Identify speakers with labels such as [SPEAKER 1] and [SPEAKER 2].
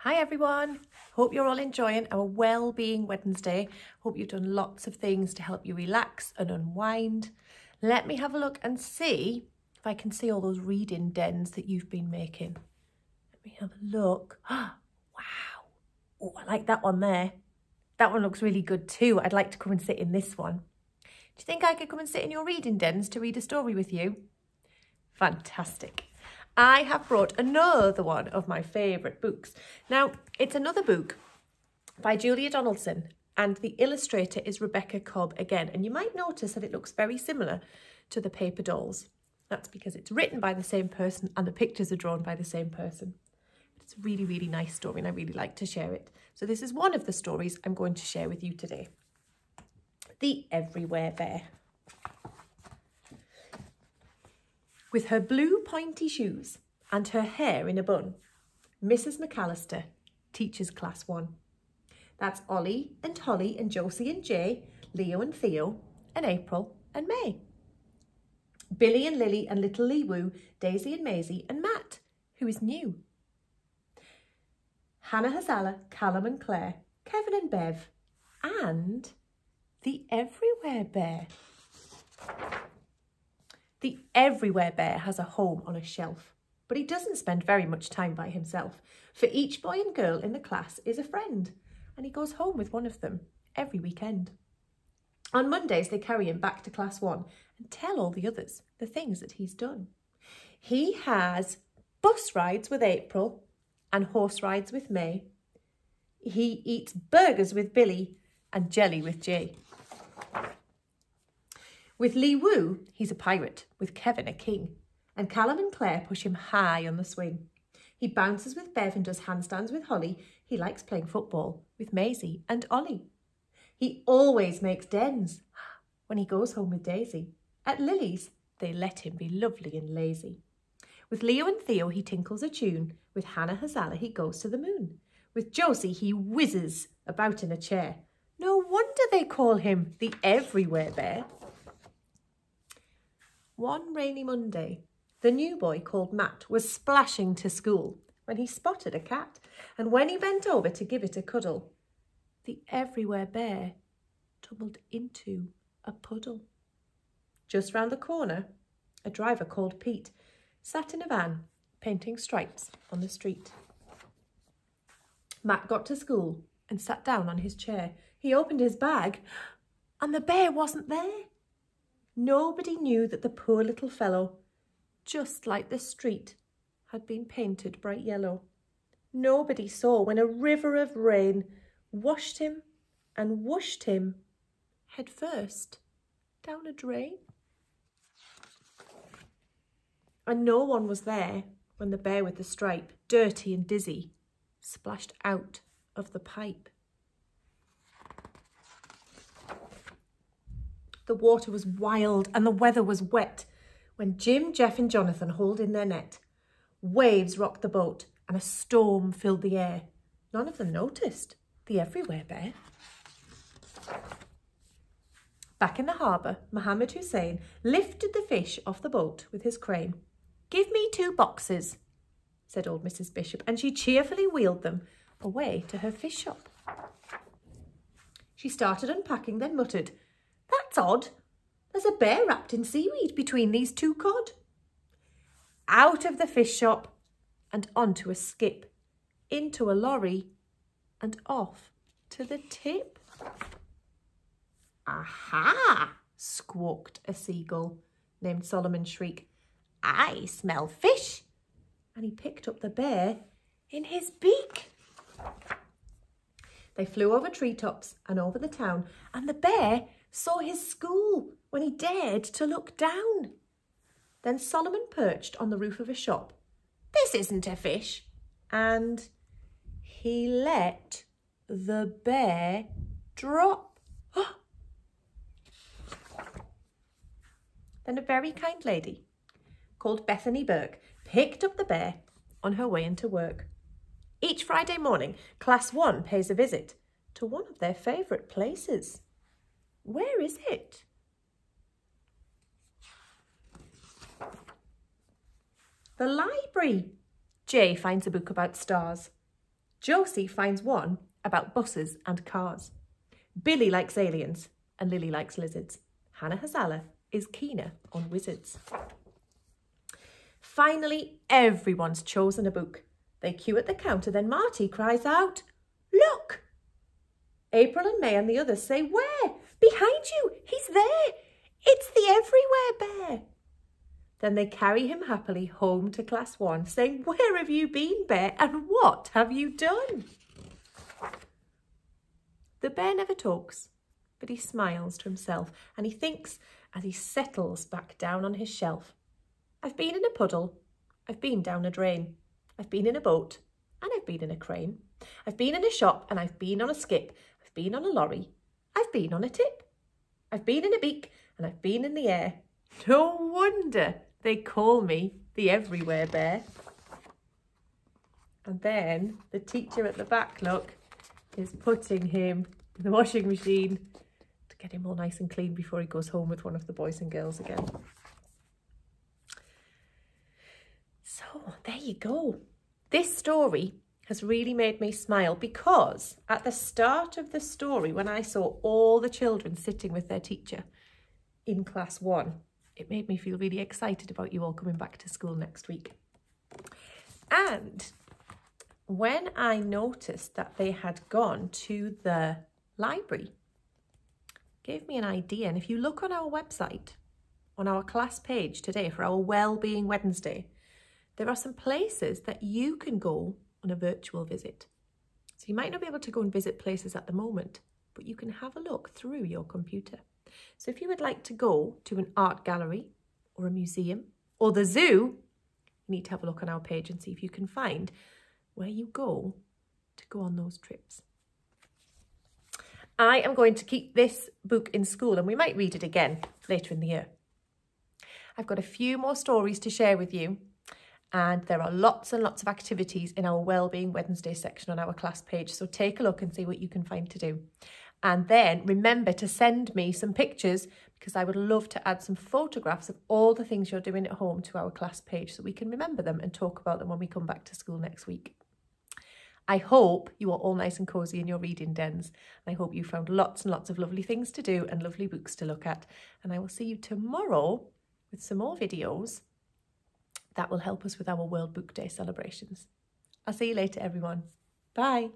[SPEAKER 1] Hi everyone, hope you're all enjoying our Wellbeing Wednesday. Hope you've done lots of things to help you relax and unwind. Let me have a look and see if I can see all those reading dens that you've been making. Let me have a look. Wow, oh, I like that one there. That one looks really good too. I'd like to come and sit in this one. Do you think I could come and sit in your reading dens to read a story with you? Fantastic. I have brought another one of my favourite books. Now, it's another book by Julia Donaldson and the illustrator is Rebecca Cobb again. And you might notice that it looks very similar to the paper dolls. That's because it's written by the same person and the pictures are drawn by the same person. It's a really, really nice story and I really like to share it. So this is one of the stories I'm going to share with you today. The Everywhere Bear. With her blue pointy shoes and her hair in a bun, Mrs. McAllister teaches class 1. That's Ollie and Holly and Josie and Jay, Leo and Theo, and April and May. Billy and Lily and little Lee Woo, Daisy and Maisie and Matt, who is new. Hannah Hazala, Callum and Claire, Kevin and Bev, and the Everywhere Bear. The Everywhere Bear has a home on a shelf, but he doesn't spend very much time by himself, for each boy and girl in the class is a friend, and he goes home with one of them every weekend. On Mondays, they carry him back to class 1 and tell all the others the things that he's done. He has bus rides with April and horse rides with May. He eats burgers with Billy and jelly with Jay. With Lee Woo, he's a pirate, with Kevin a king, and Callum and Claire push him high on the swing. He bounces with Bev and does handstands with Holly. He likes playing football with Maisie and Ollie. He always makes dens when he goes home with Daisy. At Lily's, they let him be lovely and lazy. With Leo and Theo, he tinkles a tune. With Hannah Hazala, he goes to the moon. With Josie, he whizzes about in a chair. No wonder they call him the Everywhere Bear. One rainy Monday, the new boy called Matt was splashing to school when he spotted a cat, and when he bent over to give it a cuddle, the Everywhere Bear tumbled into a puddle. Just round the corner, a driver called Pete sat in a van painting stripes on the street. Matt got to school and sat down on his chair. He opened his bag and the bear wasn't there. Nobody knew that the poor little fellow, just like the street, had been painted bright yellow. Nobody saw when a river of rain washed him and whooshed him head first down a drain. And no one was there when the bear with the stripe, dirty and dizzy, splashed out of the pipe. The water was wild and the weather was wet when Jim, Jeff and Jonathan hauled in their net. Waves rocked the boat and a storm filled the air. None of them noticed the Everywhere Bear. Back in the harbour, Mohammed Hussein lifted the fish off the boat with his crane. "Give me 2 boxes," said old Mrs. Bishop, and she cheerfully wheeled them away to her fish shop. She started unpacking, then muttered, "That's odd. There's a bear wrapped in seaweed between these 2 cod." Out of the fish shop and onto a skip, into a lorry and off to the tip. "Aha!" squawked a seagull named Solomon Shriek. "I smell fish." And he picked up the bear in his beak. They flew over treetops and over the town, and the bear saw his school when he dared to look down. Then Solomon perched on the roof of a shop. "This isn't a fish." And he let the bear drop. Then a very kind lady called Bethany Burke picked up the bear on her way into work. Each Friday morning, class 1 pays a visit to one of their favourite places. Where is it? The library. Jay finds a book about stars. Josie finds one about buses and cars. Billy likes aliens and Lily likes lizards. Hannah Hazala is keener on wizards. Finally, everyone's chosen a book. They queue at the counter, then Marty cries out, "Look!" April and May and the others say, "Where? Behind you! He's there! It's the Everywhere Bear!" Then they carry him happily home to Class 1, saying, "Where have you been, Bear, and what have you done?" The bear never talks, but he smiles to himself, and he thinks as he settles back down on his shelf. "I've been in a puddle, I've been down a drain, I've been in a boat, and I've been in a crane. I've been in a shop, and I've been on a skip, I've been on a lorry, I've been on a tip. I've been in a beak, and I've been in the air. No wonder they call me the Everywhere Bear." And then the teacher at the back, look, is putting him in the washing machine to get him all nice and clean before he goes home with one of the boys and girls again. So there you go. This story has really made me smile because at the start of the story, when I saw all the children sitting with their teacher in Class 1, it made me feel really excited about you all coming back to school next week. And when I noticed that they had gone to the library, it gave me an idea. And if you look on our website, on our class page today for our Wellbeing Wednesday, there are some places that you can go on a virtual visit. So you might not be able to go and visit places at the moment, but you can have a look through your computer. So if you would like to go to an art gallery or a museum or the zoo, you need to have a look on our page and see if you can find where you go to go on those trips. I am going to keep this book in school and we might read it again later in the year. I've got a few more stories to share with you. And there are lots and lots of activities in our Wellbeing Wednesday section on our class page. So take a look and see what you can find to do. And then remember to send me some pictures because I would love to add some photographs of all the things you're doing at home to our class page so we can remember them and talk about them when we come back to school next week. I hope you are all nice and cosy in your reading dens. I hope you found lots and lots of lovely things to do and lovely books to look at. And I will see you tomorrow with some more videos that will help us with our World Book Day celebrations. I'll see you later, everyone. Bye.